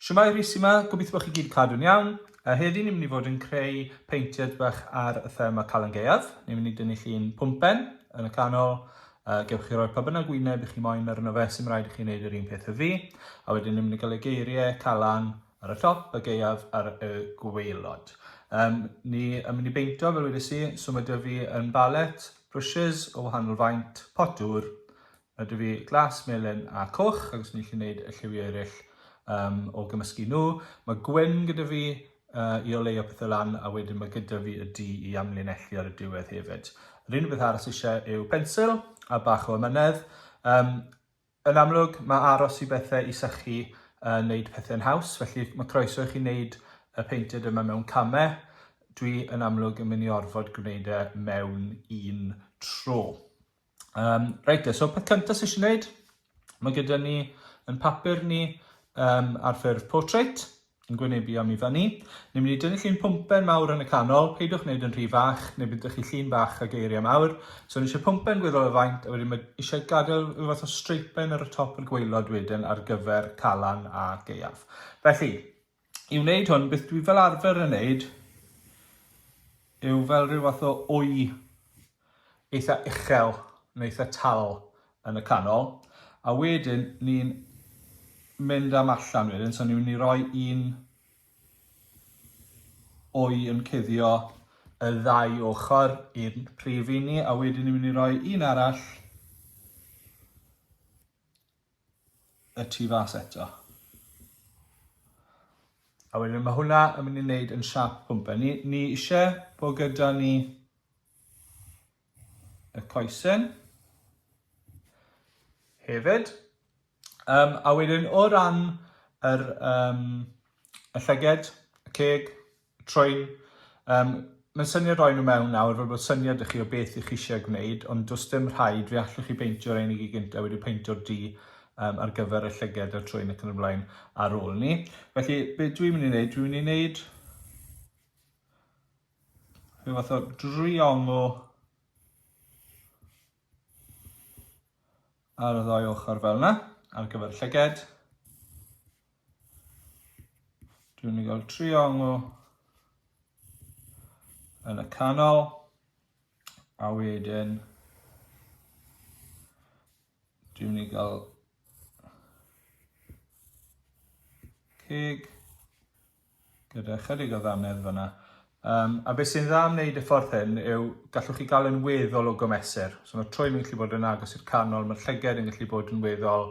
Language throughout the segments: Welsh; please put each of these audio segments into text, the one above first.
Shwmae Rhys yma, gobeithio bod chi gyd cadw'n iawn. Heddi ni'n mynd i fod yn creu peintiad bach ar y thema Calan Gaeaf. Ni'n mynd i dynnu chi'n pwmpen yn y canol. Gewch chi roi pa bynnag wyneb i chi moyn arno fe, sy'n rhaid i chi wneud yr un peth y fi. A wedyn ni'n mynd i gael y geiriau Calan ar y top, y Gaeaf ar y gwaelod. Ni yn mynd i beintio fel wedi si, so mae dy fi yn balet, brushes o wahanol faint, pot dŵr. Mae dy fi glas, melyn a coch, ac os ni'n gallu gwneud y lliwiau eraill o gymysgu nhw. Mae gwyn gyda fi i oleio pethau lan, a wedyn mae gyda fi y du i amlinellu ar y diwedd hefyd. Yr unig beth arall eisiau yw pensil a bach o ymynedd. Yn amlwg, mae aros i bethau i sychu wneud pethau'n haws, felly mae croeso i chi wneud y peintiad yma mewn camau. Dwi yn amlwg yn mynd i orfod gwneud e mewn un tro. Reit, so peth cyntaf sy'n wneud, mae gyda ni yn papur ni ar ffurf portrait, yn gwynebu am i fyny. Ni'n mynd i dynnu llun pwmpen mawr yn y canol, peidwch wneud yn rhy fach, neu byddwch chi llun bach a geiriau mawr. So ni eisiau pwmpen gwyddol y faint, a wedyn mae eisiau gadael rhyw fath o streipen ar y top yr gwaelod wedyn ar gyfer Calan a Gaeaf. Felly, i wneud hwn, beth dwi fel arfer yn wneud, yw fel rhyw fath o wy eitha uchel, neu eitha tal yn y canol. A wedyn, ni'n mynd am allan wedyn, so ni'n mynd i roi un wy yn cuddio y ddau ochr i'r prif un ni, a wedyn ni'n mynd i roi un arall y tu fas eto. A wedyn mae hwnna yn mynd i wneud yn siap pwmpen. Ni eisiau bod gyda ni y coesyn hefyd. A wedyn o ran y llyged, y ceg, y trwyn, mae'n syniad roi nhw mewn nawr fel bod syniad ych chi o beth ych chi eisiau gwneud, ond does dim rhaid, fe allwch chi peintio'r ein i gyd gyntaf wedi peintio'r du ar gyfer y llyged, y trwyn ac yn y blaen ar ôl ni. Felly, beth dwi'n mynd i wneud? Dwi'n mynd i wneud rhyw fath o driongl ar y ddau ochr fel yna, ar gyfer y llyged. Dwi'n mynd i gael triongl yn y canol, a wedyn dwi'n mynd i gael ceg gyda chydig o ddamnedd fyna. A beth sy'n dda am wneud y ffordd hyn yw gallwch chi gael yn weddol o gymesur. So mae'r trwyn yn gallu bod yn agos i'r canol, mae'r llyged yn gallu bod yn weddol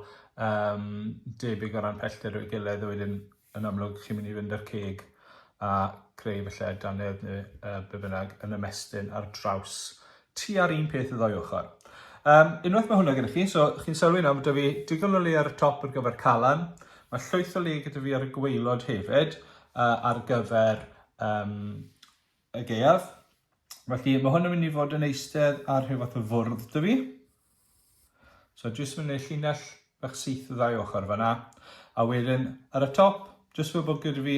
debyg o ran pellter o'i gilydd, a wedyn yn amlwg chi'n mynd i fynd ar ceg a creu felly dannedd neu be bynnag yn ymestyn ar draws tua'r un peth y ddau ochr. Unwaith mae hwnna gyda chi, so chi'n sylwi nawr, mae 'da fi digon o le ar y top ar gyfer Calan, mae llwyth o le gyda fi ar y gwaelod hefyd ar gyfer y Gaeaf. Felly mae hwn yn mynd i fod yn eistedd ar rhyw fath o fwrdd 'da fi. So jyst mynd i llinell bach syth y ddau ochr fyna. A wedyn ar y top, jyst fel bod gyda fi,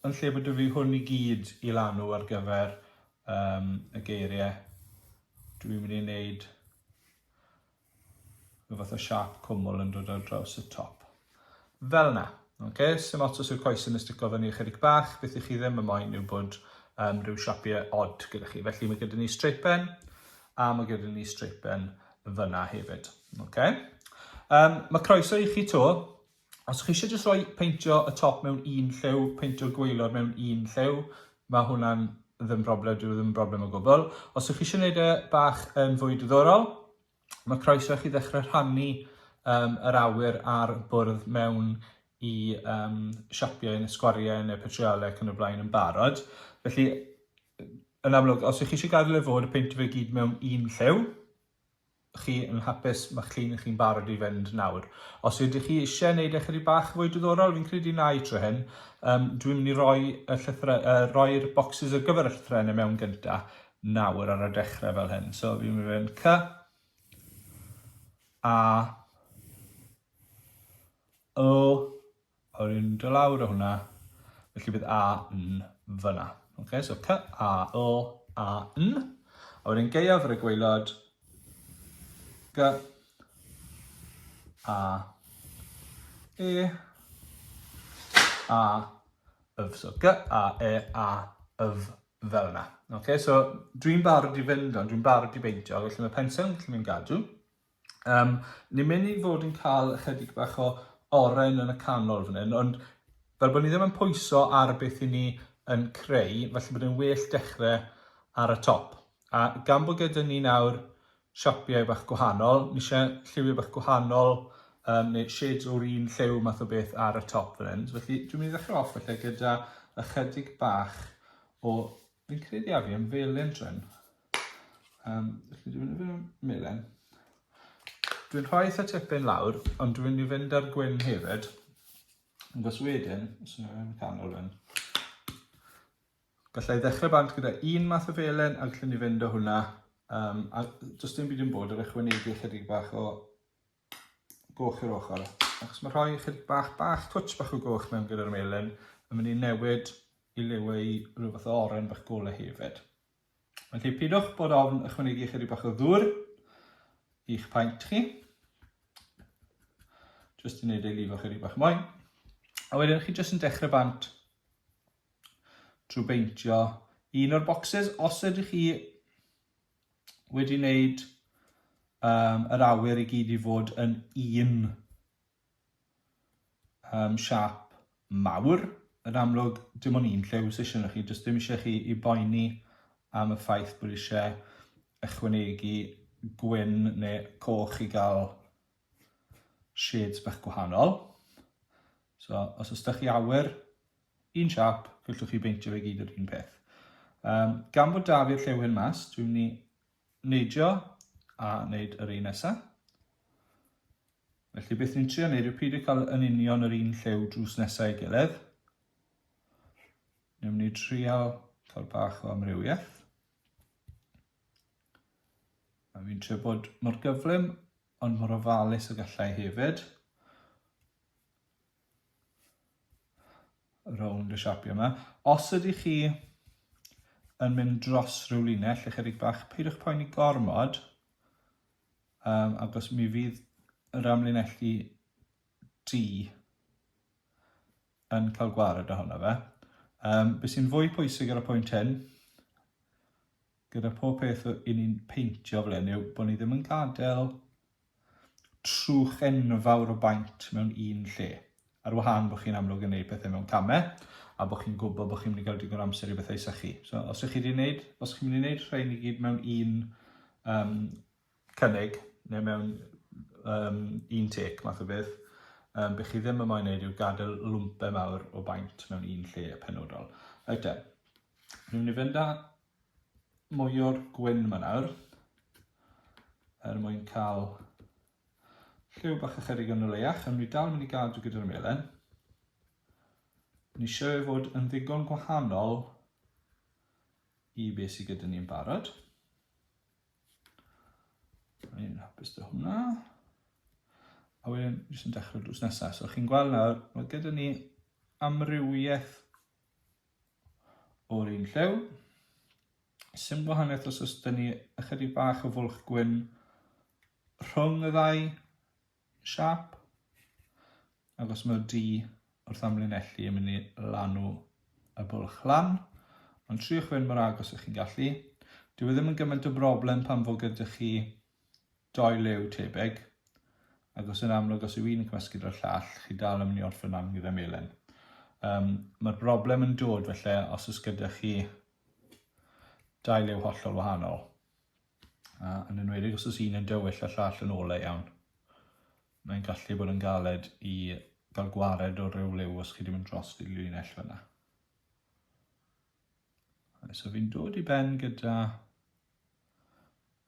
yn lle bod fi hwn i gyd i lanw ar gyfer y geiriau, dwi'n mynd i wneud rhyw fath o siap cwmwl yn dod ar draws y top. Fel yna. Okay? Sim ots os yw'r coesyn yn stico fyny ychydig bach, beth i chi ddim yn moyn yw bod rhyw siapiau odd gyda chi. Felly mae gyda ni streipen, a mae gyda ni streipen fyna hefyd. Okay? Mae croeso i chi to. Os chi eisiau jyst rhoi peintio y top mewn un lliw, peintio'r gwaelod mewn un lliw, mae hwnna'n ddim broblem, dyw ddim broblem o gwbl. Os ych chi eisiau gwneud e bach yn fwy diddorol, mae croeso i chi ddechrau rhannu yr awyr a'r bwrdd mewn i siapiau neu sgwariau neu petrialau ac yn y blaen yn barod. Felly, yn amlwg, os ych chi eisiau gadael e fod y peintio fe gyd mewn un lliw, chi yn hapus, mae llun chi'n barod i fynd nawr. Os ydych chi eisiau gwneud eich chydig bach fwy diddorol, fi'n credu na i tro hyn, dwi'n mynd i roi'r bocsys ar gyfer y llythrennau mewn gyntaf nawr ar y dechrau fel hyn. So fi'n mynd i fynd C, A, O, a wedyn dod lawr o hwnna, felly bydd A, N fyna. Okay, so C, A, O, A, N, a wedyn Gaeaf ar y gwaelod, G, A, E, a, yf. So G, a, e, a, yf fel yna. Okay, so dwi'n barod i fynd ond dwi'n barod i beintio, felly mae pensel yn gallu mynd gadw. Ni'n mynd i fod yn cael ychydig bach o oren yn y canol fan hyn, ond fel bod ni ddim yn pwyso ar beth i ni yn creu, felly bod yn well dechrau ar y top. A gan bod gyda ni nawr siapiau bach gwahanol, ni eisiau lliwiau bach gwahanol, neu shades o'r un lliw math o beth ar y top fan hyn. Felly dwi'n mynd i ddechrau off felly gyda ychydig bach o, fi'n credu a fi yn felen tryn. Felly dwi'n mynd i fynd yn melen. Dwi'n rhoi eitha tipyn lawr, ond dwi'n mynd i fynd ar gwyn hefyd. Ond os wedyn, os yna'n canol yn. Gallai ddechrau bant gyda un math o felen a gallwn ni fynd o hwnna. A does dim byd yn bod ar ychwanegu chydig bach o goch i'r ochr. Achos mae rhoi chydig bach, twtch bach o goch mewn gyda'r melyn, yn mynd i newid i liwau rhywbeth o oren bach golau hefyd. Felly pidwch bod ofn ychwanegu chydig bach o ddŵr i'ch paint chi. Jyst i wneud ei lifo chydig bach mwy. A wedyn chi jyst yn dechrau bant drwy beintio un o'r bocsys. Os ydych chi wedi wneud yr awyr i gyd i fod yn un siap mawr, yn amlwg dim ond un lliw sy'n eisiau chi, jyst dim eisiau chi i boeni am y ffaith bod eisiau ychwanegu gwyn neu coch i gael shades bach gwahanol. So, os ydych chi awyr, un siap, gallwch chi beintio fe gyd yr un peth. Gan bod da fi'r lliw hyn mas, dwi'n mynd i neidio a wneud yr un nesaf. Felly beth ni'n trio wneud yw peidio cael yn union yr un lliw drws nesaf ei gilydd. Ni'n mynd i trio cael bach o amrywiaeth. A fi'n trio bod mor gyflym, ond mor ofalus y gallai hefyd. Rownd y siapio yma. Os ydych chi yn mynd dros rhyw linell, ychydig bach, peidiwch poeni gormod, agos mi fydd yr amlinellu D yn cael gwared ohono fe. Be sy'n fwy pwysig ar y pwynt hyn, gyda pob peth i ni'n peintio fel hyn yw bod ni ddim yn gadael trwch enfawr o baint mewn un lle. Ar wahân bod chi'n amlwg yn gwneud pethau mewn camau, a bod chi'n gwybod bod chi'n mynd i gael digon amser i bethau sychu. So, os chi'n mynd i wneud rhain i gyd mewn un cynnig, neu mewn un tec math o beth, be chi ddim yn moyn wneud yw gadael lwmpau mawr o baint mewn un lle penodol. Reit te, ni'n mynd i fynd â mwy o'r gwyn yma nawr, mwyn cael lliw bach ychydig yn y leiach, ond ni dal mynd i gadw gyda'r melen. Ni eisiau ei fod yn ddigon gwahanol i beth sydd gyda ni'n barod. Ni'n hapus dy hwnna. A wedyn, jyst yn dechrau drws nesaf. So chi'n gweld nawr, mae gyda ni amrywiaeth o'r un lliw. Sim gwahaniaeth os oes da ni ychydig bach o fwlch gwyn rhwng y ddau siap, ac os mae'r D wrth amlinellu yn mynd i lanw y bwlch lan, ond triwch fynd mor agos ych chi'n gallu. Dyw e ddim yn gymaint o broblem pan fod gyda chi doi liw tebyg, ac os yn amlwg os yw un yn cymysgu gyda'r llall, chi dal yn mynd i orffen am gyda melen. Mae'r broblem yn dod felly os oes gyda chi dau liw hollol wahanol. Yn enwedig os oes un yn dywyll a llall yn olau iawn. Mae'n gallu bod yn galed i gael gwared o ryw liw os chi ddim yn dros i linell fyna. So fi'n dod i ben gyda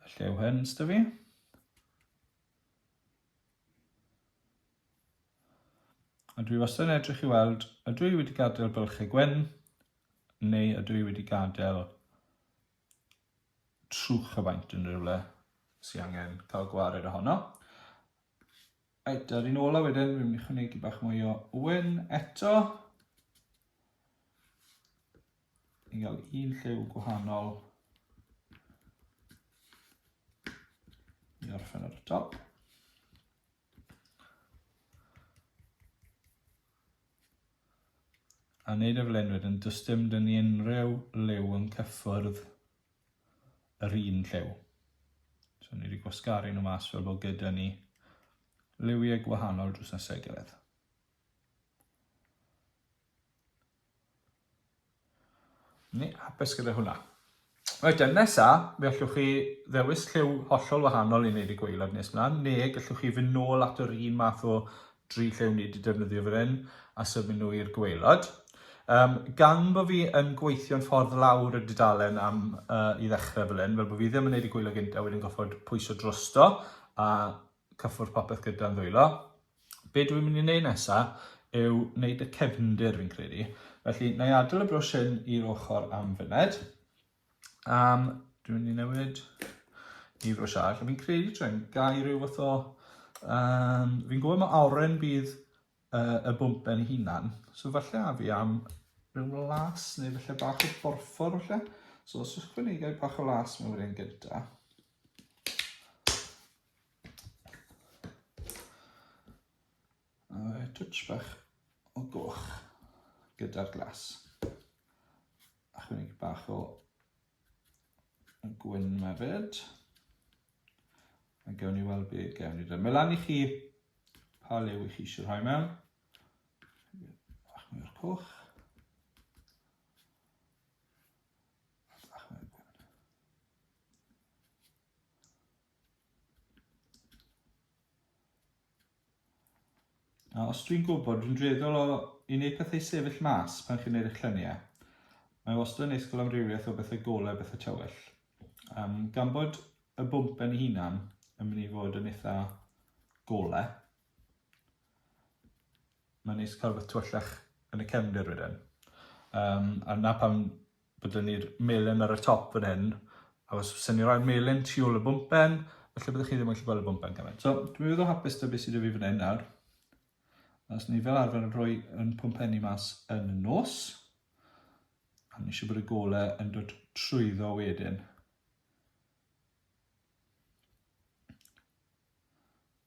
y lliw hyn sydd fi. A dwi wastad yn edrych i weld, ydw i wedi gadael bylchau gwyn, neu ydw i wedi gadael trwch y baint yn rhywle sydd angen cael gwared ohono. Reit, ar un ola wedyn, fi'n mynd i chynegu bach mwy o wyn eto. I gael un lliw gwahanol i orffen ar y top. A wneud y fel hyn wedyn, does dim dyn ni unrhyw liw yn cyffwrdd yr un lliw. So ni wedi gwasgaru nhw mas fel bod gyda ni liwiau gwahanol drws nesau gilydd. Ni hapus gyda hwnna. Wedyn nesaf, fe allwch chi ddewis lliw hollol wahanol i wneud y gwaelod nes mlaen, neu gallwch chi fynd nôl at yr un math o 3 lliw ni wedi defnyddio fan hyn a symud nhw i'r gwaelod. Gan bod fi yn gweithio'n ffordd lawr y dudalen i ddechrau fel hyn, fel bod fi ddim yn gwneud y gwaelod gyntaf wedyn goffod pwyso drosto a cyffwrdd popeth gyda'n ddwylo. Be dwi'n mynd i wneud nesaf yw wneud y cefndir fi'n credu. Felly, na i adael y brwsh hyn i'r ochr am fyned. Dwi'n mynd i newid i brwsh arall. Fi'n credu trwy'n gau rhyw fath o... fi'n gwybod mae oren bydd y bwmpen ei hunan. So falle a fi am rhyw las neu falle bach o borffor falle. So os ydych chi'n ei bach o las mewn wedyn gyda. A twtsh bach o goch gyda'r glas. A chwnig bach o gwyn mefyd. A gewn ni weld be gewn ni. Mae lan i chi pa liw i chi eisiau rhoi mewn. Bach mwy o'r coch. Bach mwy o'r gwyn. A os dwi'n gwybod, dwi'n dreddol o i wneud pethau sefyll mas pan chi'n gwneud eich lluniau. Mae wastad yn neis gael amrywiaeth o bethau golau, bethau tywyll. Gan bod y bwmpen ei hunan yn mynd i fod yn eitha golau, mae'n neis cael beth tywyllach yn y cefndir wedyn. A na pan byddwn ni'r melyn ar y top fan hyn, a os sy'n ni roi'r melyn tu ôl y bwmpen, felly byddwch chi ddim yn gallu gweld y bwmpen gymaint. So, dwi'n meddwl hapus da beth sydd wedi fi fan hyn nawr. Os ni fel arfer yn rhoi yn pwmpenni mas yn y nos, a ni eisiau bod y golau yn dod trwyddo wedyn.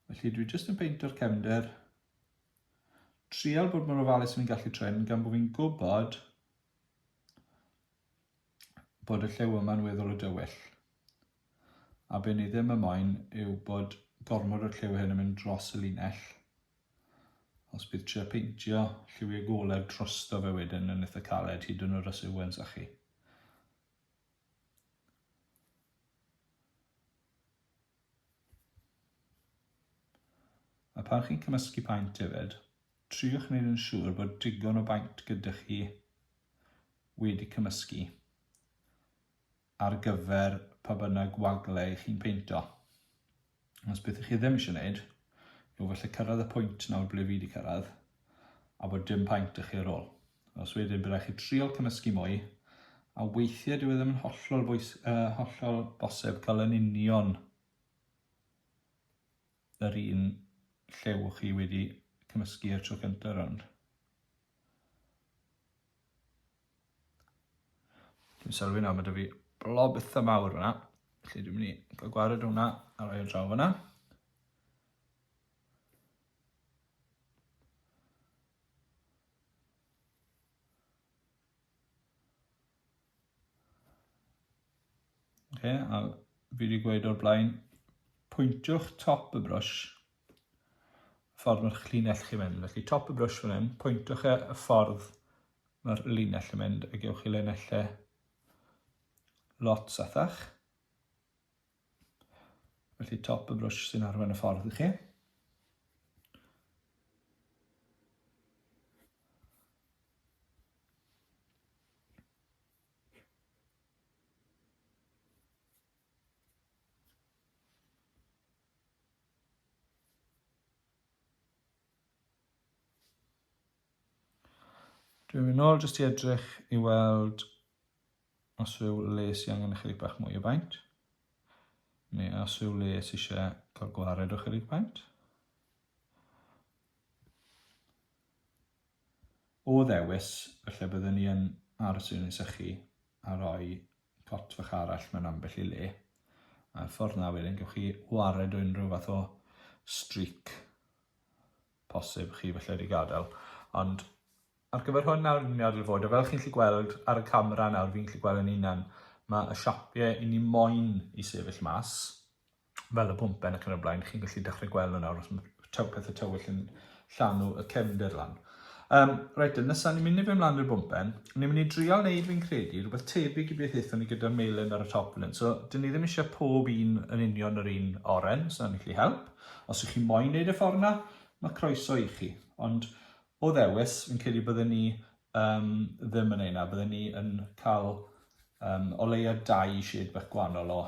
Felly dwi jyst yn peintio'r cefndir, trial bod mor ofalus fi'n gallu tryn, gan bod fi'n gwybod bod y lliw yma'n weddol o dywyll. A be ni ddim yn moyn yw bod gormod o'r lliw hyn yn mynd dros y linell. Os bydd trio peintio lliwiau golau drosto fe wedyn yn eitha caled hyd yn o'r ysywens â chi. A pan chi'n cymysgu paint hefyd, triwch wneud yn siŵr bod digon o baint gyda chi wedi cymysgu ar gyfer pa bynnag waglau chi'n peintio. Os beth chi ddim eisiau wneud, yw felly cyrraedd y pwynt nawr ble fi wedi cyrraedd a bod dim paint ych chi ar ôl. Os wedyn bydd rhaid chi trial cymysgu mwy, a weithiau dyw e ddim yn hollol bosib cael yn union yr un lliw chi wedi cymysgu ar tro cyntaf rownd. Dwi'n sylwi nawr, mae 'da fi blob eitha mawr yna. Felly dwi'n mynd i gael gwared hwnna a rhoi o draw fyna. A fi wedi gweud o'r blaen, pwyntiwch top y brwsh y ffordd mae'r llinell chi'n mynd. Felly top y brwsh fan hyn, pwyntiwch y ffordd mae'r linell yn mynd a gewch chi linellau lot sathach. Felly top y brwsh sy'n arwain y ffordd i chi. Dwi'n mynd nôl jyst i edrych i weld os yw le sy'n angen ychydig bach mwy o baint. Neu os yw le sy'n eisiau cael gwared o ychydig baint. O ddewis, felly byddwn ni yn aros yn sychu a rhoi cot fach arall mewn ambell i le. A ffordd na wedyn, gewch chi wared o unrhyw fath o streak posib chi felly wedi gadael. Ond ar gyfer hwn nawr ni'n adael fod, a fel chi'n gallu gweld ar y camera nawr, fi'n gallu gweld yn unan, mae y siapiau i ni moyn i sefyll mas, fel y pwmpen ac yn y blaen, chi'n gallu dechrau gweld nhw nawr, os mae pethau tywyll yn llanw y cefndir lan. Reit, nesaf ni'n mynd i fe ymlaen i'r bwmpen, ni'n mynd i drial wneud fi'n credu, rhywbeth tebyg i beth eithon ni gyda'r melyn ar y top fan hyn. So, dyn ni ddim eisiau pob un yn union yr un oren, so ni'n gallu help. Os ych chi moyn wneud y ffordd na, mae croeso i chi. Ond o ddewis, fi'n credu byddwn ni ddim yn ei na, byddwn ni yn cael o leia 2 shade bach gwahanol o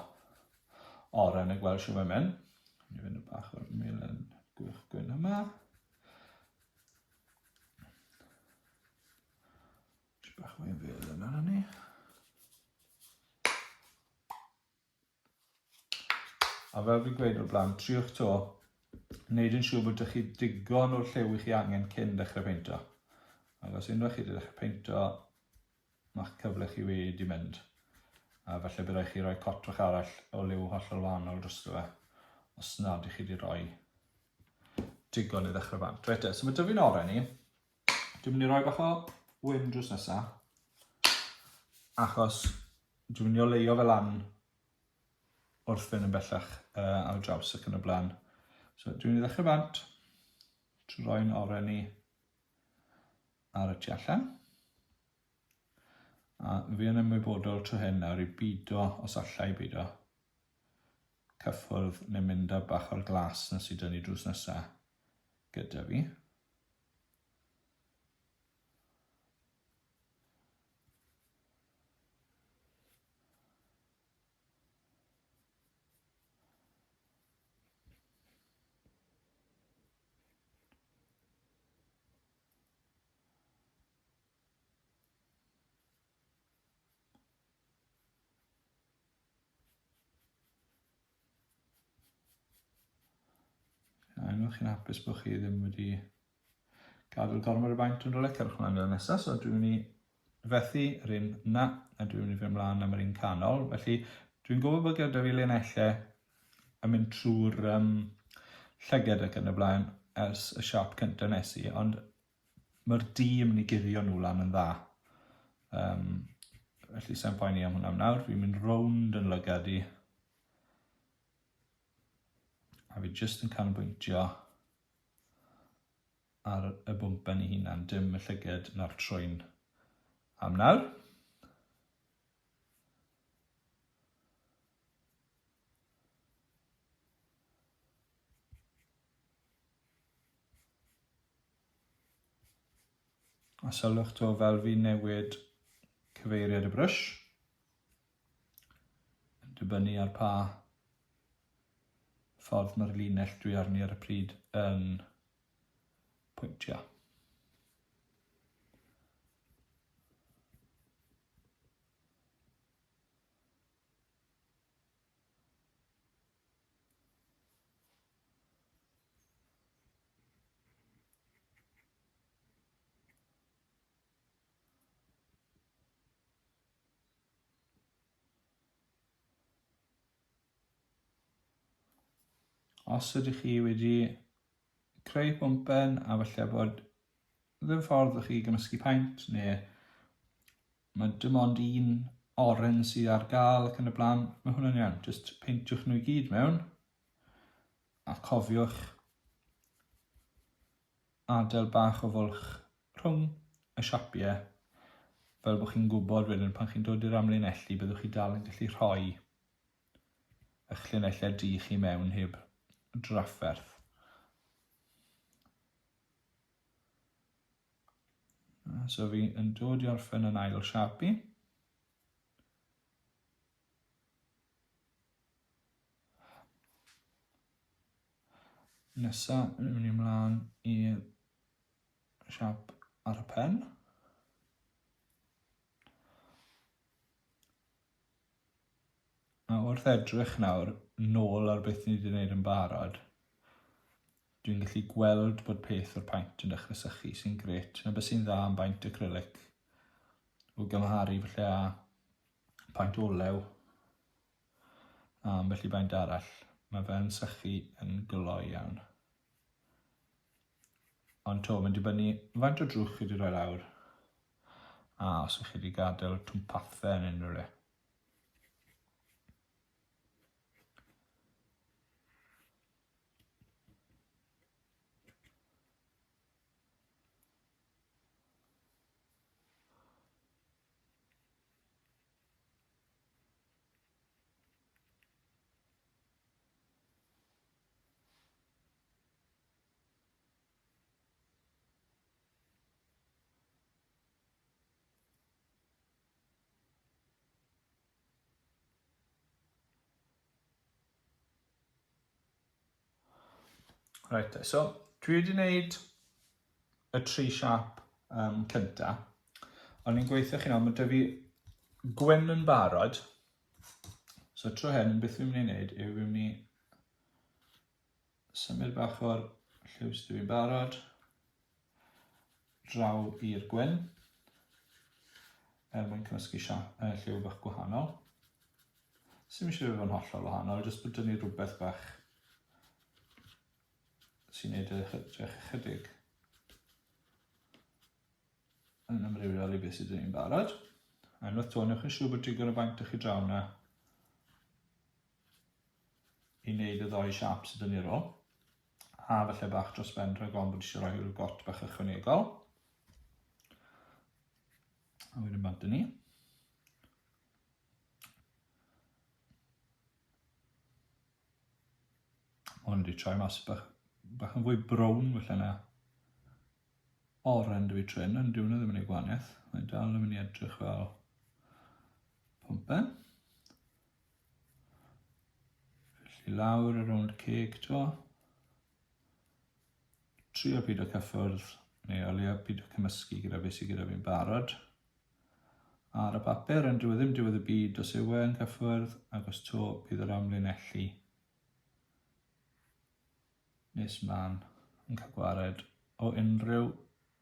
oren a gweld sy'n mynd. Ni'n fynd y bach o'r melyn gwych gwyn yma. Bach mae'n fel yna ni. A fel fi'n gweud o'r blaen, triwch to, wneud yn siŵr bod ydych chi digon o'r lliw i chi angen cyn dechrau peintio. Ac os unwaith chi wedi dechrau peintio, mae'ch cyfle chi wedi mynd. A falle bydd rhaid chi roi cot bach arall o liw hollol wahanol drosto fe, os nad ych chi wedi rhoi digon i ddechrau bant. Reit, so mae dyfu'n oren ni. Dwi'n mynd i roi bach o wyn drws nesaf, achos dwi'n mynd i oleio fel lan wrth fynd yn bellach ar draws ac yn y blaen. So dwi'n mynd i ddechrau bant, trwy roi'n oren ni ar y tu allan. A fi yn ymwybodol trwy hyn nawr i bido, os allai bido, cyffwrdd neu mynd â bach o'r glas na sydd dyn ni drws nesaf gyda fi. Unwaith chi'n hapus bod chi ddim wedi gadael gormod y baint yn rhywle, cerwch mlaen o'r nesaf. So dwi'n mynd i fethu yr un na, a dwi'n mynd i fynd mlaen am yr un canol. Felly dwi'n gwybod bod gyda fi linellau yn mynd trwy'r llyged ac yn y blaen ers y siap cyntaf nes i, ond mae'r di yn mynd i guddio nhw lan yn dda. Felly sa'n poeni am hwnna nawr, fi'n mynd rownd yn lygad i. A fi jyst yn canolbwyntio ar y bwmpen ei hunan, dim y llyged na'r trwyn am nawr. A sylwch to fel fi newid cyfeiriad y brwsh, yn dibynnu ar pa ffordd mae'r linell dwi arni ar y pryd yn pwyntio. Os ydych chi wedi creu bwmpen a falle bod ddim ffordd o'ch chi gymysgu paint, neu mae dim ond un oren sydd ar gael ac yn y blaen, mae hwnna'n iawn. Just peintiwch nhw i gyd mewn a cofiwch adael bach o fwlch rhwng y siapiau, fel bod chi'n gwybod wedyn pan chi'n dod i'r amlinellu byddwch chi dal yn gallu rhoi eich llinellau di chi mewn heb drafferth. So fi yn dod i orffen yn ail siapi. Nesa, yn mynd ymlaen i siap ar y pen. A wrth edrych nawr nôl ar beth ni wedi gwneud yn barod, dwi'n gallu gweld bod peth o'r paint yn dechrau sychu sy'n gret. Na beth sy'n dda am baint acrylic o gymharu falle a paint olew a ambell i baint arall. Mae fe'n sychu yn gloi iawn. Ond to, mae'n dibynnu faint o drwch chi wedi rhoi lawr. A os ych chi wedi gadael twmpathau yn unrhyw le. Right, so dwi wedi wneud y tri siap cynta, ond ni'n gweithio chi nawr, mae 'da fi gwyn yn barod. So tro hyn, beth fi'n mynd i wneud yw fi'n mynd i symud bach o'r lliw sydd fi'n barod draw i'r gwyn, mwyn cymysgu lliw bach gwahanol. Sim eisiau fod yn hollol wahanol, jyst bod 'da ni rhywbeth bach sy'n gwneud edrych ychydig yn amrywiol i beth sydd wedi'n barod. A unwaith to, newch yn siŵr bod digon o baint ych chi draw na i wneud y ddoi siap sydd yn ei ro. A falle bach dros ben rhag ond bod eisiau rhoi rhyw got bach ychwanegol. A wedyn bant ni. Hwn wedi troi mas bach yn fwy brown felly na oren dwi tryn, ond diw'n ddim yn ei gwahaniaeth. Mae'n dal yn mynd i edrych fel pwmpen. Felly lawr ar rownd y ceg to. Trio pido cyffwrdd, neu o leia pido cymysgu gyda beth sydd gyda fi'n barod. Ar y papur, yn ddim diwedd y byd os yw e'n cyffwrdd, ac os to bydd yr amlinellu nes mlaen yn cael gwared o unrhyw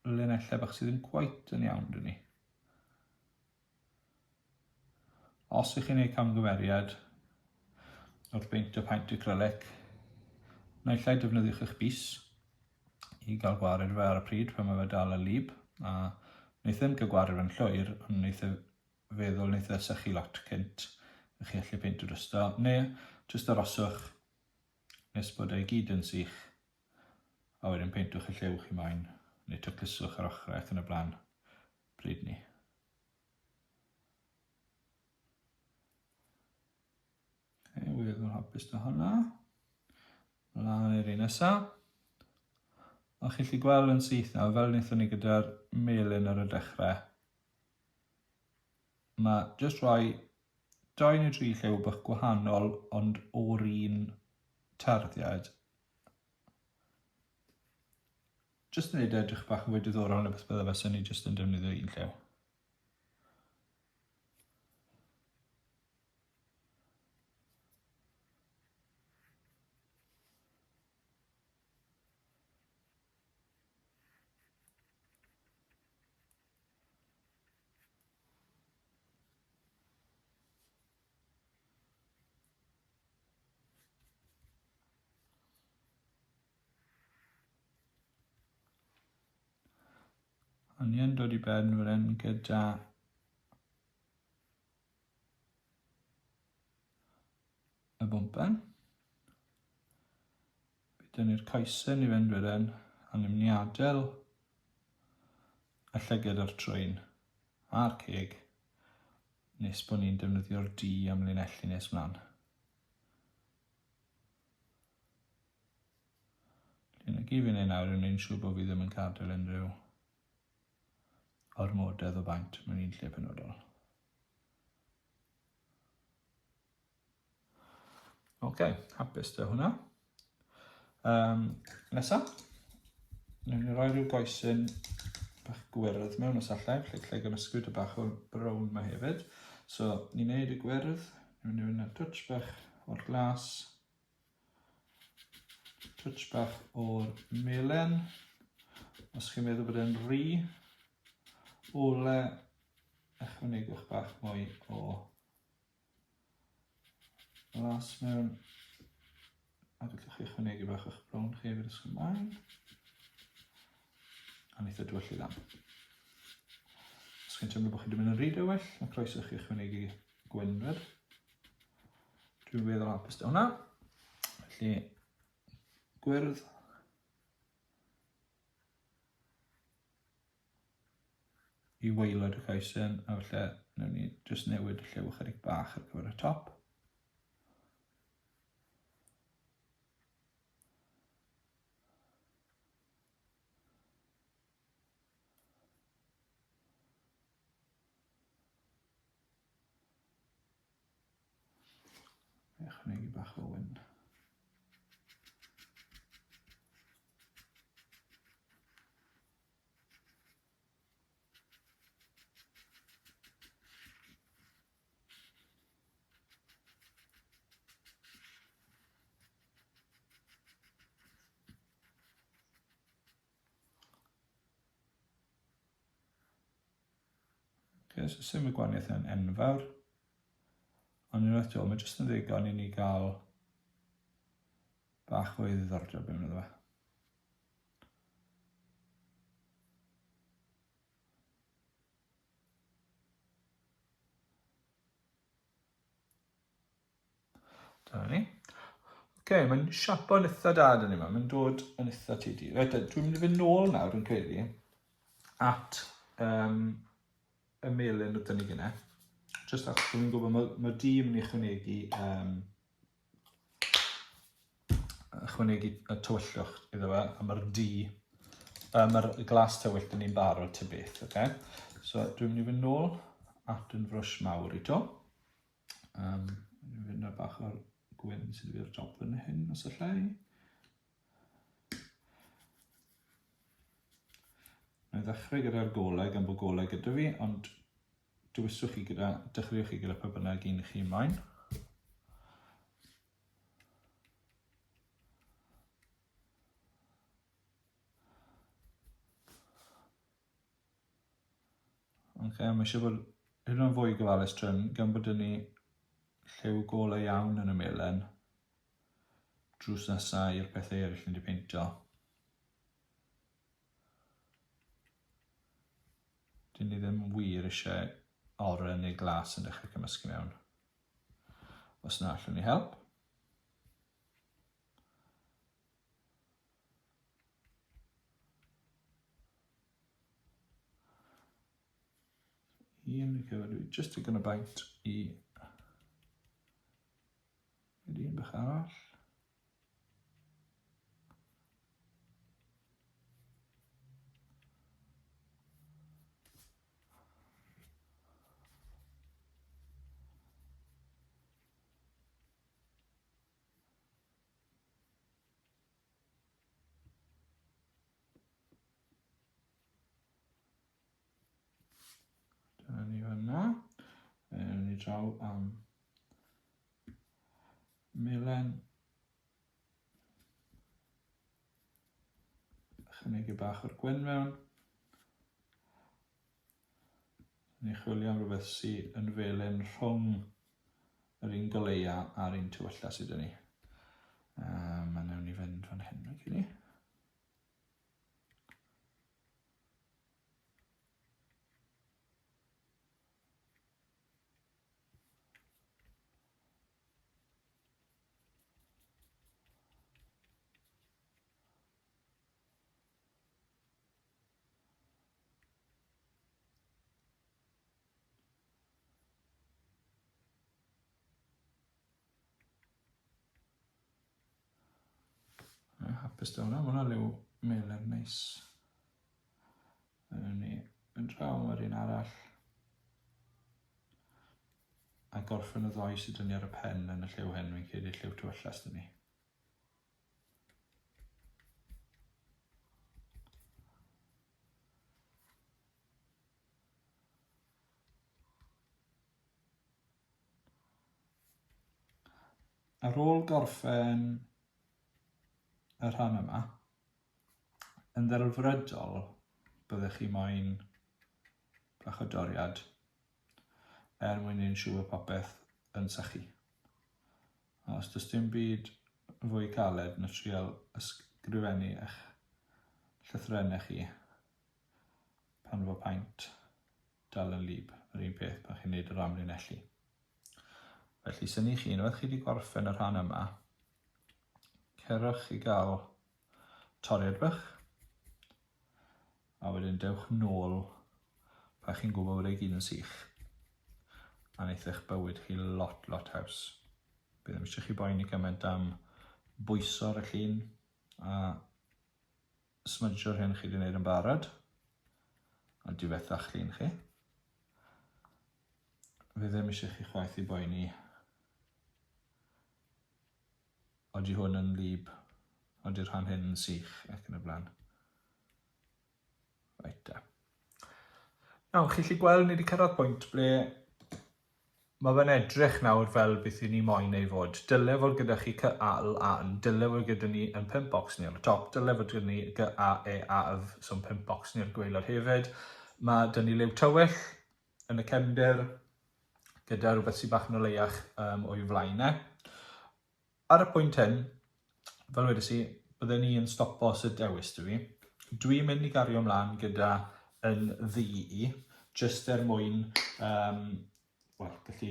linellau bach sydd yn quite yn iawn dyn ni. Os ych chi'n gwneud camgymeriad wrth beintio paintio acrylic, naill ai defnyddiwch eich bys i gael gwared fe ar y pryd pan mae fe dal y lib, a wneith ddim cael gwared fe'n llwyr, ond wneith e feddwl wneith e sychu lot cynt ych chi allu peintio drosto, neu jyst aroswch nes bod e gyd yn sych, a wedyn peintwch y lliw chi moyn, neu tacluswch ar ochrau ac yn y blaen bryd ni. Wydd yn hapus da hwnna. Mlaen i'r un nesaf. A chi'n gallu gweld yn syth nawr, fel wnaethon ni gyda'r melyn ar y dechrau. Mae jyst rhoi 2 neu 3 lliw bach gwahanol, ond o'r un tarddiad. Jyst yn gwneud edrych bach yn fwy diddorol neu beth bydde fe sy'n ni jyst yn defnyddio un lliw. A ni yn dod i ben fan hyn gyda y bwmpen. Bydd ni'r coesyn i fynd fan hyn, a ni'n mynd i adael y llygad o'r trwyn a'r ceg nes bod ni'n defnyddio'r du am linellu nes mlaen. Lyn y gif i neud nawr yn ein siŵr bod fi ddim yn gadael unrhyw ormodedd o baint mewn un lle penodol. Ok, hapus dy hwnna. Nesaf, ni'n rhoi rhyw goesyn bach gwyrdd mewn o sallau, lle gymysgwyd y bach o'r brown yma hefyd. So, ni'n neud y gwyrdd, ni'n mynd i touch bach o'r glas, touch bach o'r melen. Os chi'n meddwl bod e'n rhy, ole ychwanegwch bach mwy o glas mewn, a gallwch chi ychwanegu bach o'ch brown chi hefyd os ymlaen. a neith o dywyllu lan. Os chi'n teimlo bod chi wedi mynd yn rhy dywyll, mae croeso chi ychwanegu gwynfyd. Dwi'n feddwl hapus da hwnna. Felly, gwyrdd. I waelod y coesyn, a falle wnawn ni jyst newid y lliw chydig bach ar gyfer y top. Ychwanegu bach o wyn. So sy'n y gwahaniaeth yn enfawr, ond unwaith to, mae jyst yn ddigon i ni gael bach o ddiddordeb mewn iddo fe. Dyna ni. Mae'n siapo'n eitha da dyn ni yma, mae'n dod yn eitha tidi. Dwi'n mynd i fynd nôl nawr yn credu at y melyn o dyn ni gynnau. Jyst achos dwi'n gwybod mae di yn mynd i ychwanegu y tywyllwch iddo fe, a mae'r glas tywyll dyn ni'n barod ty beth. So dwi'n mynd i fynd nôl at yn frwsh mawr i to. Dwi'n fynd ar bach o'r gwyn sydd wedi ar top yn hyn os y llai. Mae'n ddechrau gyda'r golau gan bod golau gyda fi, ond dechreuwch chi gyda pa bynnag un chi moyn. Mae eisiau bod hyn o'n fwy gofalus tryn, gan bod ni lliw golau iawn yn y melen, drws nesaf i'r pethau eraill ni wedi peintio. Dyn ni ddim wir eisiau oren neu glas yn dechrau cymysgu mewn. Os na allwn ni help. Just digon o baint i un bach arall. Dyna ni fan'na. Ni draw am melen. Ychwanegu bach o'r gwyn mewn. Ni chwilio am rhywbeth sydd yn felyn rhwng yr un goleia a'r un tywylla sydd yn ni. Mae newn ni fynd fan hyn o'i gyd ni. Hapus da hwnna, hwnna liw melen neis. Ni yn draw ar un arall. A gorffen y ddoi sydd yn ar y pen yn y lliw hyn, fi'n credu lliw tywyllas dyn ni. Ar ôl gorffen y rhan yma, yn ddelfrydol byddech chi moyn bach o doriad mwyn i'n siŵr popeth yn sychu. Os does dim byd fwy caled na trial ysgrifennu eich llythrennau chi pan fo paint dal yn lib, yr un peth pan chi'n neud yr amlinellu. Felly, sy'n ni chi, unwaith chi wedi gorffen y rhan yma, cerwch i gael toriad bach, a wedyn dewch nôl pan chi'n gwybod bod ei gyd yn sych. A wneith eich bywyd chi lot haws. Bydd ddim eisiau chi boeni gymaint am bwyso'r y llun a smydgio'r hyn chi wedi gwneud yn barod, a diwethach llun chi. Fydd ddim eisiau chi chwaith i boeni odi hwn yn lib, odi'r rhan hyn yn sych ac yn y blaen. Reit da. Nawr, chi'n gallu gweld ni wedi cyrraedd pwynt ble mae fe'n edrych nawr fel beth i ni moyn ei fod. Dyle fod gyda chi cyal a yn, dyle fod gyda ni yn 5 bocs ni ar y top, dyle fod gyda ni a af, so'n 5 bocs ni ar gwaelod hefyd. Mae dyn ni liw tywyll yn y cefndir gyda rhywbeth sy'n bach yn o leiach o'i flaen e. Ar y pwynt hyn, fel wedys i, byddwn ni yn stopo sydd dewis dy fi. Dwi'n mynd i gario ymlaen gyda yn ddi, jyst mwyn gallu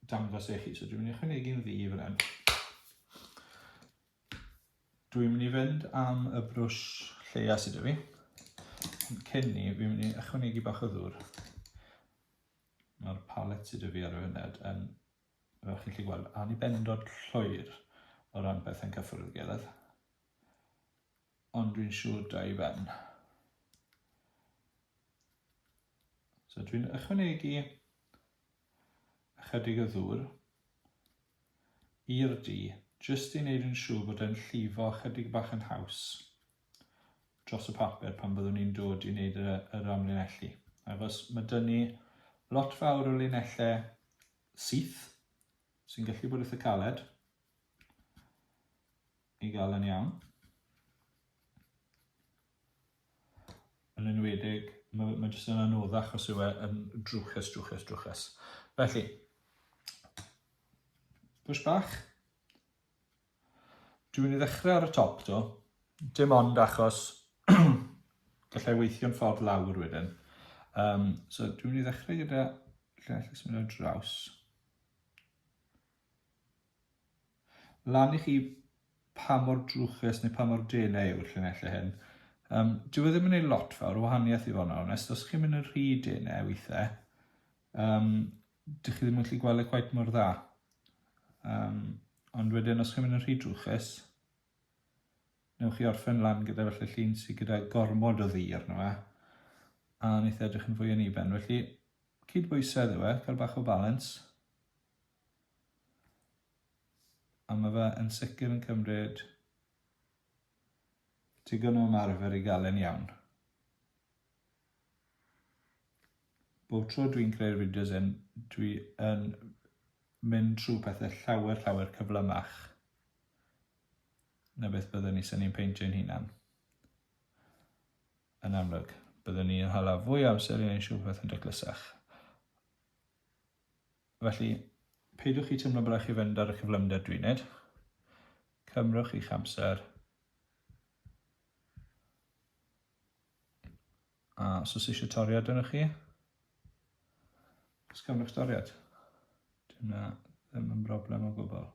dangos eich chi. So dwi'n mynd i ychwanegu'n ddi fan hyn. Dwi'n mynd i fynd am y brwsh lleia sydd dy fi. Ond cyn ni, fi'n mynd i ychwanegu bach o ddŵr. Mae'r palet sydd dy fi ar y funud yn, fel chi'n gallu gweld, anibendod llwyr o ran bethau'n cyffwrdd gilydd. Ond dwi'n siŵr da i ben. So dwi'n ychwanegu ychydig o ddŵr i'r di, jyst i wneud yn siŵr bod e'n llifo ychydig bach yn haws dros y papur pan byddwn ni'n dod i wneud yr amlinellu. Achos mae dyn ni lot fawr o linellau syth sy'n gallu bod eitha caled i gael yn iawn. Yn enwedig, mae jyst yn anoddach os yw e'n drwchus. Felly, bwys bach. Dwi'n mynd i ddechrau ar y top do, dim ond achos gallai weithio'n ffordd lawr wedyn. So dwi'n mynd i ddechrau gyda llinellau sy'n mynd ar draws. Lan i chi pa mor drwchus neu pa mor denau yw'r llinellau hyn. Dwi ddim yn gwneud lot fawr o wahaniaeth i fod yn onest. Os chi'n mynd yn rhy denau weithiau, dych chi ddim yn gallu gweld y cweit mor dda. Ond wedyn, os chi'n mynd yn rhy drwchus, newch chi orffen lan gyda felly llun sydd gyda gormod o ddi arno fe, a wneith edrych yn fwy aniben. Felly, cydbwysedd yw e, cael bach o balans. A mae fe yn sicr yn cymryd digon o ymarfer i gael yn iawn. Bob tro dwi'n creu'r fideos hyn, dwi yn mynd trwy pethau llawer cyflymach na beth byddwn ni sy'n ni'n peintio'n hunan. Yn amlwg, byddwn ni'n hala fwy amser i wneud siŵr beth yn daclusach. Felly, peidwch chi teimlo bod chi fynd ar y cyflymder dwi'n neud. Cymrwch i'ch amser. A os oes eisiau toriad yna chi, os cymrwch toriad. Dyna ddim yn broblem o gwbl.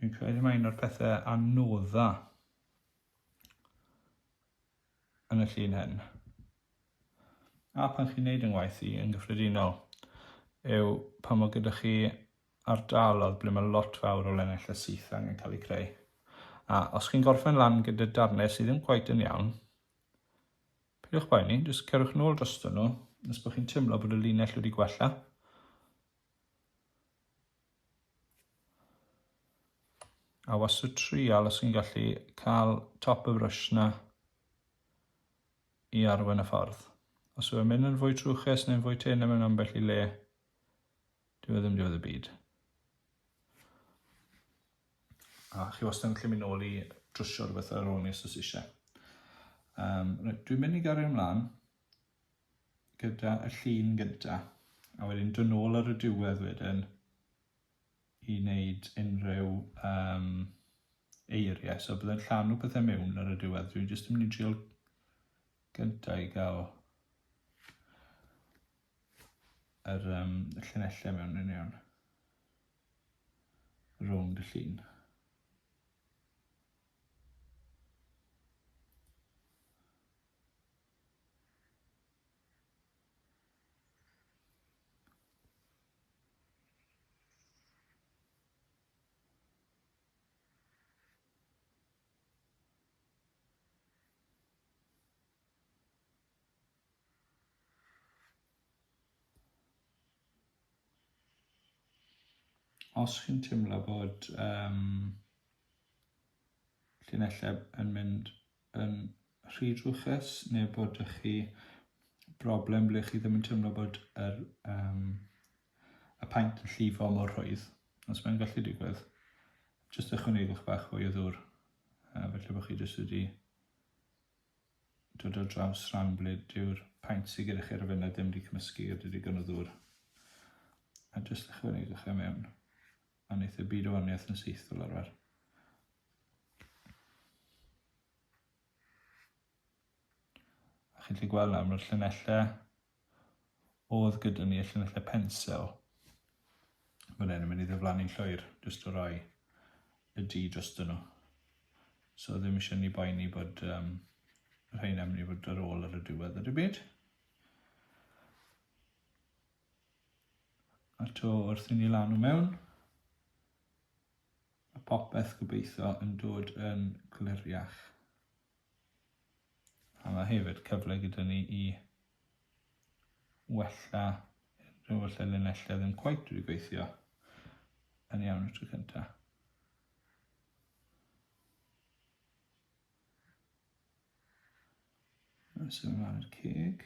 Fi'n credu mae un o'r pethau anodda yn y llun hyn. A pan chi'n neud yn waith i yn gyffredinol yw pan mae gyda chi ardalodd ble mae lot fawr o linellau syth angen cael eu creu. A os chi'n gorffen lan gyda darnau sydd ddim cweit yn iawn, peidiwch boeni, jyst cerwch nôl drosto nhw, nes bod chi'n teimlo bod y linell wedi gwella. A wastad trial os chi'n gallu cael top y brwsh na i arwain y ffordd. Os yw'n mynd yn fwy trwchus neu'n fwy tynn mewn ambell i le, dyw e ddim diwedd y byd. A chi wastad yn gallu mynd nôl i drwsio rhywbeth ar ôl ni os oes eisiau. Dwi'n mynd i gario ymlaen gyda y llun gynta, a wedyn dod nôl ar y diwedd wedyn i wneud unrhyw eiriau. So byddai'n llanw pethau mewn ar y diwedd. Dwi'n jyst yn mynd i drial gynta i gael yr llinellau mewn yn iawn rownd y llun. Os chi'n teimlo bod llinellau yn mynd yn rhy drwchus neu bod ych chi broblem ble chi ddim yn teimlo bod y paint yn llifo mor rhwydd, os mae'n gallu digwydd, jyst ychwanegwch bach fwy o ddŵr. Felly bod chi jyst wedi dod o draws rhan ble dyw'r paint sydd gyda chi ar y funud ddim wedi cymysgu gyda digon o ddŵr. A jyst ychwanegwch e mewn. A wneith y byd o waniaeth yn syth fel arfer. A chi'n gallu gweld nawr mae'r llinellau oedd gyda ni, y llinellau pensel. Fan hyn yn mynd i ddiflannu'n llwyr, jyst o roi y D drosto nhw. So ddim eisiau ni boeni bod rhain am ni fod ar ôl ar y diwedd ar y byd. A to wrth i ni lanw mewn, a popeth gobeithio yn dod yn gliriach. A mae hefyd cyfle gyda ni i wella unrhyw falle linellau ddim cweit wedi gweithio yn iawn y tro cyntaf. Symud ymlaen i'r ceg.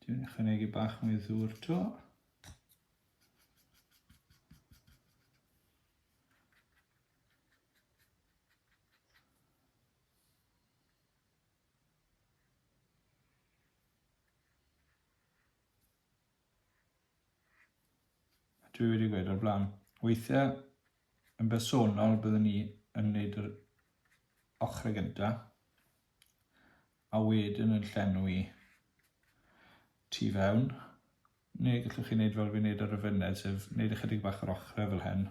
Dwi'n ychwanegu bach mwy o ddŵr to. Dwi wedi gweud o'r blaen, weithiau yn bersonol byddwn ni yn gwneud yr ochrau gyntaf, a wedyn yn llenwi tu fewn, neu gallwch chi wneud fel fi'n wneud ar y funud, sef wneud ychydig bach o'r ochrau fel hyn,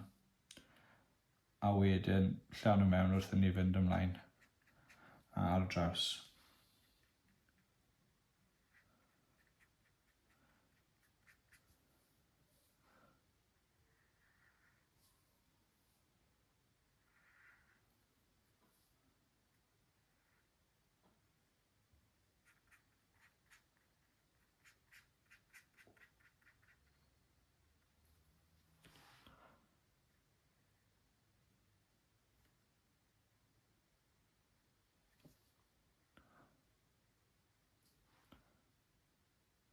a wedyn llawn mewn wrth i ni fynd ymlaen ar draws.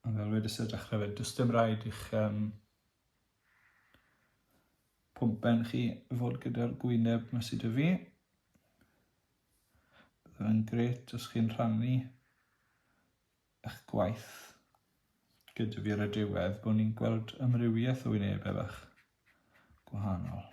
A fel wedys y dechrau fyd, does dim rhaid i'ch pwmpen chi fod gyda'r gwyneb na sydd y fi. Byddai'n grêt os chi'n rhannu eich gwaith gyda fi ar y diwedd bod ni'n gweld amrywiaeth o wynebau bach gwahanol.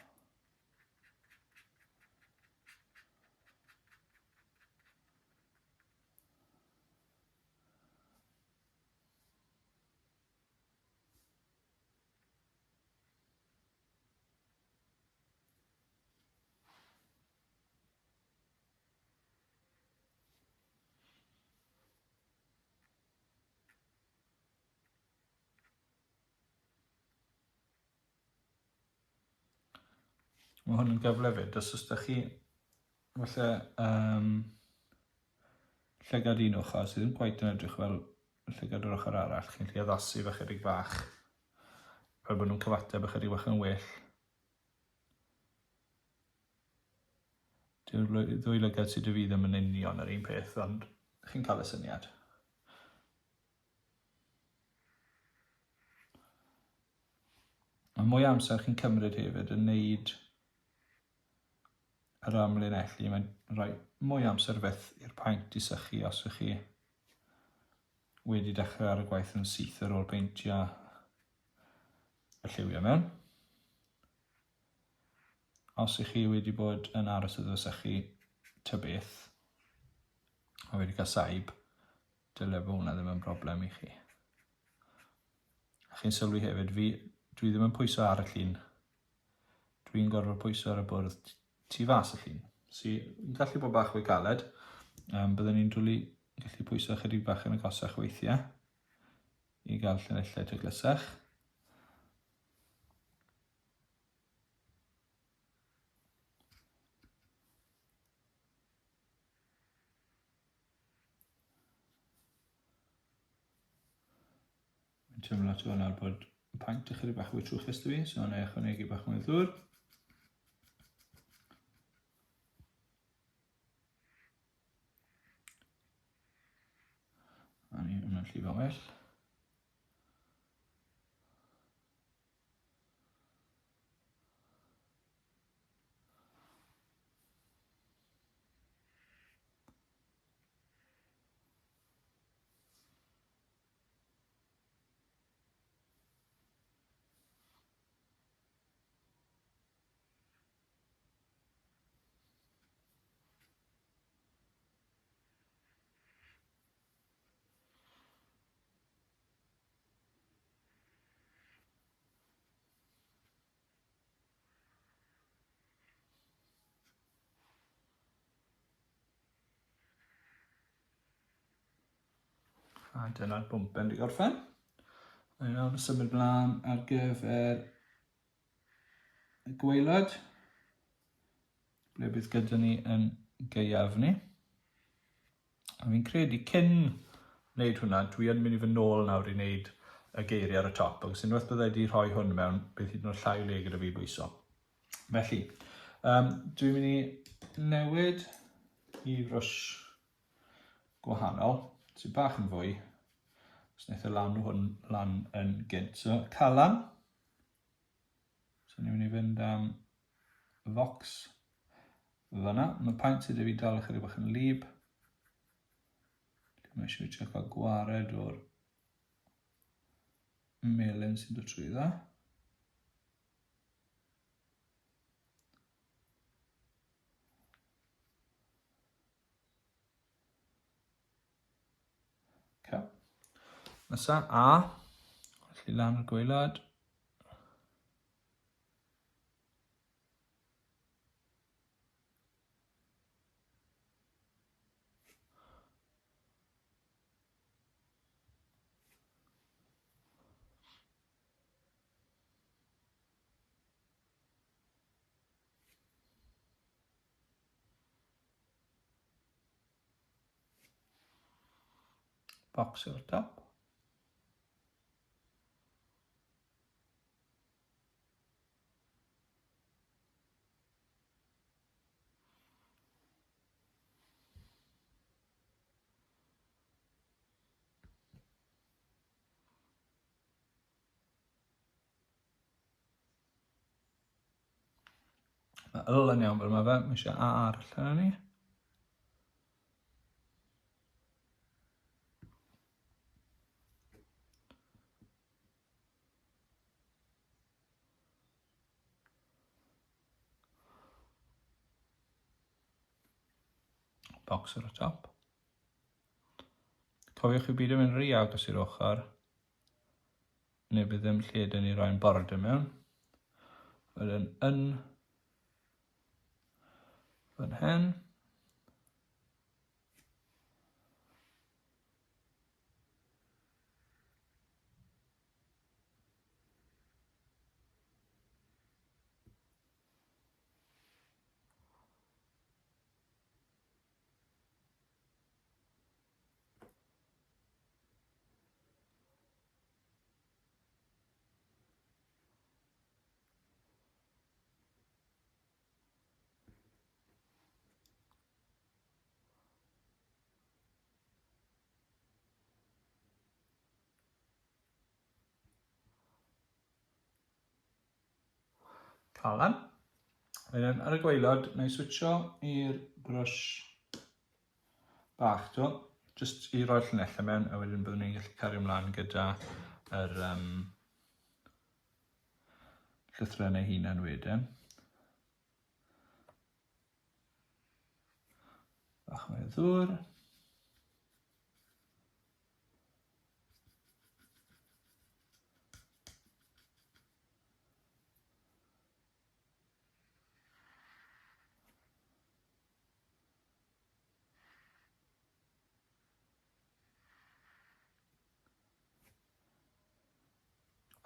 Mae hwn yn gyfle fyd, os ydych chi falle llygad un ochr sydd ddim gwaith yn edrych fel llygad yr ochr arall, chi'n gallu addasu fe chydig bach fel bod nhw'n cyfateb ychydig bach yn well. Dyw'r ddwy lygad sydd dy fi ddim yn union yr un peth, ond chi'n cael y syniad. Mae mwy amser chi'n cymryd hefyd yn neud yr amlinellu, mae'n rhoi mwy amser fyth i'r paint i sychu os ych chi wedi dechrau ar y gwaith yn syth ar ôl peintio y lliwiau mewn. Os ych chi wedi bod yn aros iddo sychu tybeth a wedi cael saib, dyle bod hwnna ddim yn broblem i chi. A chi'n sylwi hefyd, dwi ddim yn pwyso ar y llun. Dwi'n gorfod pwyso ar y bwrdd tu fas y llun. Sy'n gallu bod bach fwy galed. Byddwn ni'n gallu pwyso chydig bach yn agosach weithiau i gael llinellau tyglysach. Mae'n teimlo to nawr bod paint ychydig bach fwy trwchus dy fi, so yna ychwanegu bach mwy o ddŵr. A ni yma'n llifo'n well. A dyna'r bwmpen di gorffen. Mae'n nawr symud mlaen ar gyfer y gwaelod, ble bydd gyda ni yn gaeaf ni. A fi'n credu cyn wneud hwnna, dwi yn mynd i fy nôl nawr i wneud y geiriau ar y top, ac os unwaith byddai wedi rhoi hwn mewn, bydd hyd yn oed llai o le gyda fi bwyso. Felly, dwi'n mynd i newid i frwsh gwahanol, sy'n bach yn fwy. Os wnaeth y lan hwn lan yn gynt. So, Calan. So, ni'n mynd i fynd am fox fyna. Mae paint sydd wedi dal ychydig bach yn lib. Mae'n eisiau cael gwared o'r melyn sy'n dod trwy dda. Nesa, A, felly lan y gwaelod. Box o'r top. Mae yn iawn fel mae fe, mae eisiau A arall yna ni. Box ar y top. Cofiwch i beidio mynd rhy agos i'r ochr, neu bydd ddim lled yn ei roi'n border mewn. Wedyn yn fan hyn. Calan. Wedyn ar y gwaelod, na i switcho i'r brwsh bach to, jyst i roi'r llinellau mewn, a wedyn byddwn ni'n gallu cario ymlaen gyda yr llythrennau hunain wedyn. Bach mwy o ddŵr.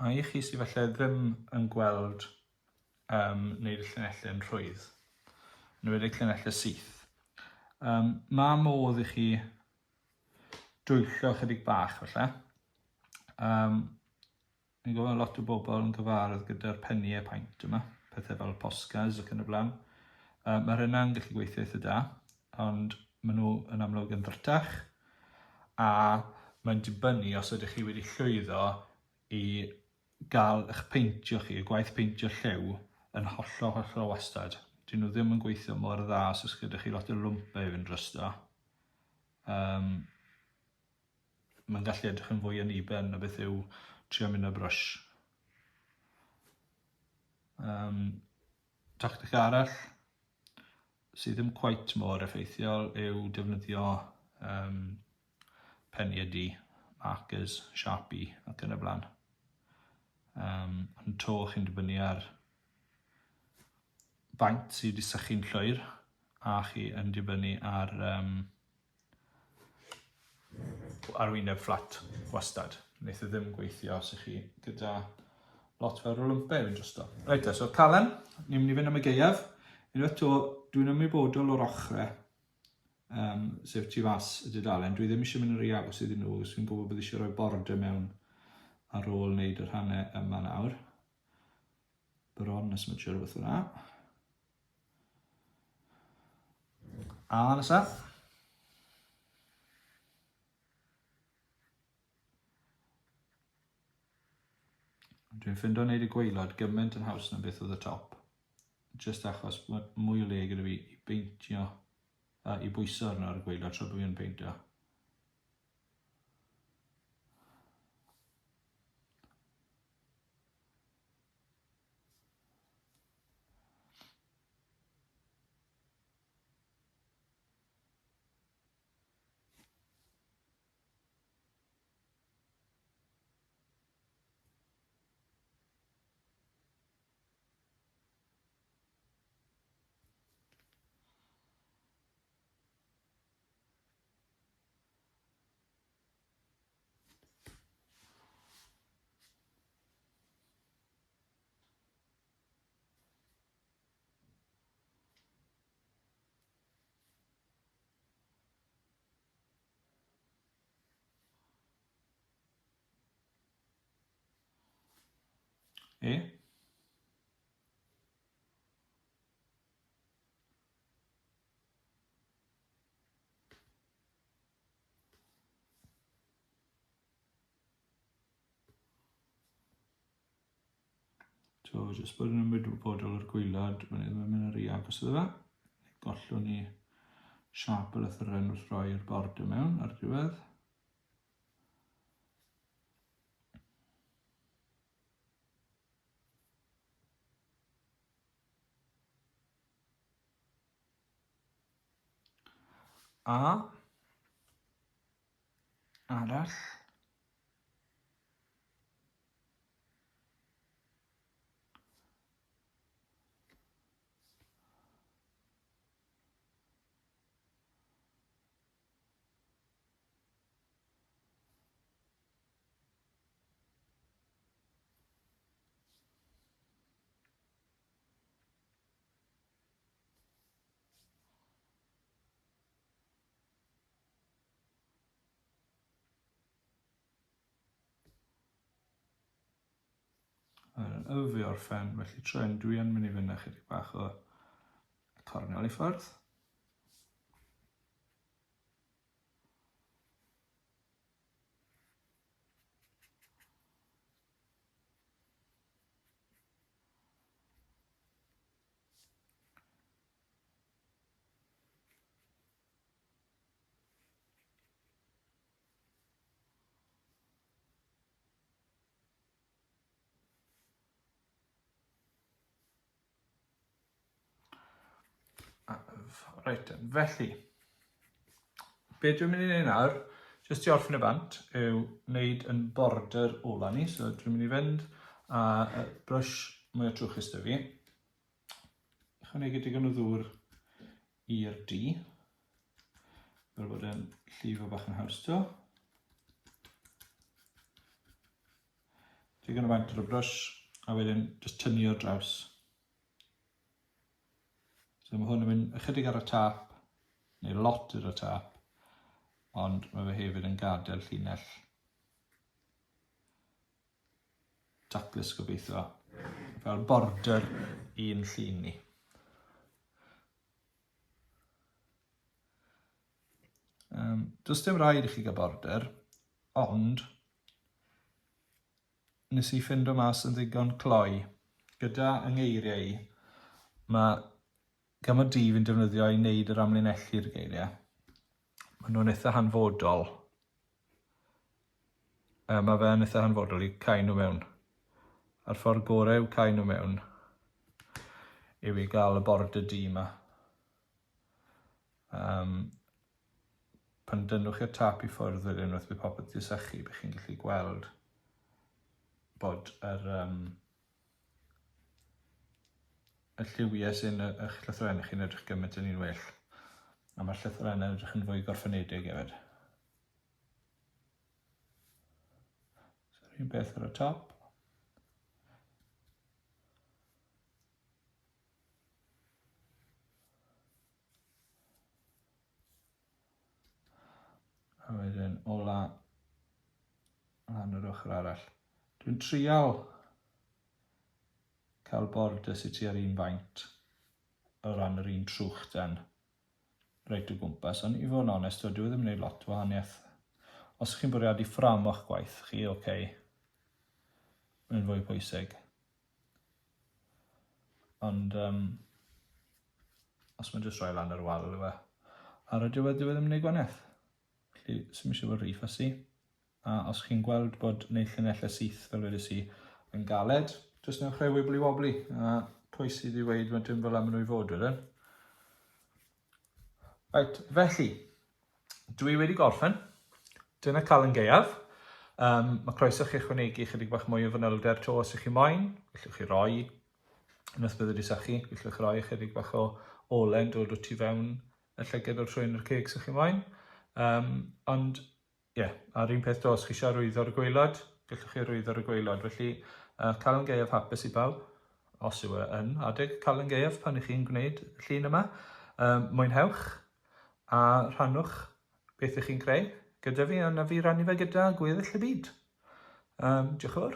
A i chi sydd falle ddim yn gweld wneud y llinellau yn rhwydd, yn wedi llinellau syth. Mae modd i chi dwyllo chydig bach falle. Ni'n gwybod lot o bobl yn gyfarwydd gyda'r pennau paint yma, pethau fel poscas ac yn y blaen. Mae hynna'n gallu gweithio eitha da, ond maen nhw yn amlwg yn ddrυτach, a mae'n dibynnu os ydych chi wedi llwyddo i gael eich peintio chi, y gwaith peintio lliw, yn hollol wastad. Dyn nhw ddim yn gweithio mor dda os ydych chi lot o lwmpau i fynd drosto. Mae'n gallu edrych yn fwy aniben na beth yw trio mynd â brwsh. Tactic arall sydd ddim cweit mor effeithiol yw defnyddio pennau du, markers, Sharpie ac yn y blaen. Ond to chi'n dibynnu ar faint sydd wedi sychu'n llwyr, a chi yn dibynnu ar arwyneb fflat wastad. Wneith e ddim gweithio os ych chi gyda lot fawr o lwmpau yn drosto. Reit, so Calan, ni'n mynd i fynd am y gaeaf. Unwaith to, dwi'n ymwybodol o'r ochrau, sef tu fas y dudalen. Dwi ddim eisiau mynd yn rhy agos iddyn nhw, os fi'n gwybod bod eisiau rhoi border mewn ar ôl wneud yr rhannau yma nawr. Bron nes mae siwr beth hwnna. A nesaf. Dwi'n ffindo wneud y gwaelod gymaint yn haws na beth oedd y top. Just achos mwy o le gyda fi i beintio, i bwyso arno ar y gwaelod tra bod fi'n peintio. So, jyst bod yn ymwybodol o'r gwaelod, mae'n ddim yn mynd yn rhy agos iddo fe. Gollwn ni siap y lythyren wrth roi'r border mewn ar diwedd. A arall. Fi orffen, felly troi'n dwi yn mynd i fynd â chydig bach o cornel i ffwrdd. Gaeaf. Reit, felly, be dwi'n mynd i wneud nawr, jyst i orffen y bant, yw wneud yn border ola ni. So dwi'n mynd i fynd a brush mwy o trwchus dy fi. Ychwanegu digon o ddŵr i'r D. Fel bod yn llifo bach yn haws to. Digon o faint o'r brush, a wedyn just tynnu o'r draws. So mae hwn yn mynd ychydig ar y tap, neu lot ar y tap, ond mae fe hefyd yn gadael llinell taclus gobeithio, fel border un llun ni. Does dim rhaid i chi gael border, ond nes i ffindo mas yn ddigon cloi. Gyda yng ngeiriau i, mae gymaint di fi'n defnyddio i wneud yr amlinellu'r geiriau. Mae nhw'n eitha hanfodol. Mae fe'n eitha hanfodol i cael nhw mewn. A'r ffordd gorau i'w cael nhw mewn yw i gael y border D yma. Pan dynwch i'r tap i ffwrdd wedyn wrth bydd popeth di sychu, bydd chi'n gallu gweld bod y lliwiau sy'n eich llythrennau chi'n edrych gymaint yn un well. A mae'r llythrennau edrych yn fwy gorffenedig hefyd. So, un beth ar y top. A wedyn ola lan yr ochr arall. Dwi'n trial cael border sydd ti ar un faint o ran yr un trwch den reit o gwmpas, ond i fod yn onest, dwi ddim yn gwneud lot o wahaniaeth. Os chi'n bwriadu ffram o'ch gwaith chi, oce, mae'n fwy pwysig. Ond os mae'n jyst rhoi lan ar wal, ar y diwedd ddim yn gwneud gwahaniaeth. Felly, sy'n eisiau bod rhy ffysi. A os chi'n gweld bod wneud llunellau syth fel wedys i yn galed, jyst newch rhoi wibbly-wobbly. A pwy sydd i weid mae'n dim fel am nhw i fod wedyn. Right, felly, dwi wedi gorffen. Dyna Calan Gaeaf. Mae croeso chi ychwanegu chydig bach mwy o fanylder to os ych chi moyn. Gallwch chi roi, unwaith bydd wedi sychu, gallwch roi chydig bach o olen dod o tu fewn y llyged o'r trwy'n yr ceg sy'ch chi moyn. Ond, a'r un peth os chi eisiau rwyddo'r gwaelod, gallwch chi rwyddo'r gwaelod. Felly, Calan Gaeaf hapus i bawb, os yw yn adeg Calan Gaeaf pan ych chi'n gwneud y llun yma. Mwynhewch a rhannwch beth ych chi'n creu gyda fi, a na fi rannu fe gyda gweddill y byd. Diolch yn fawr.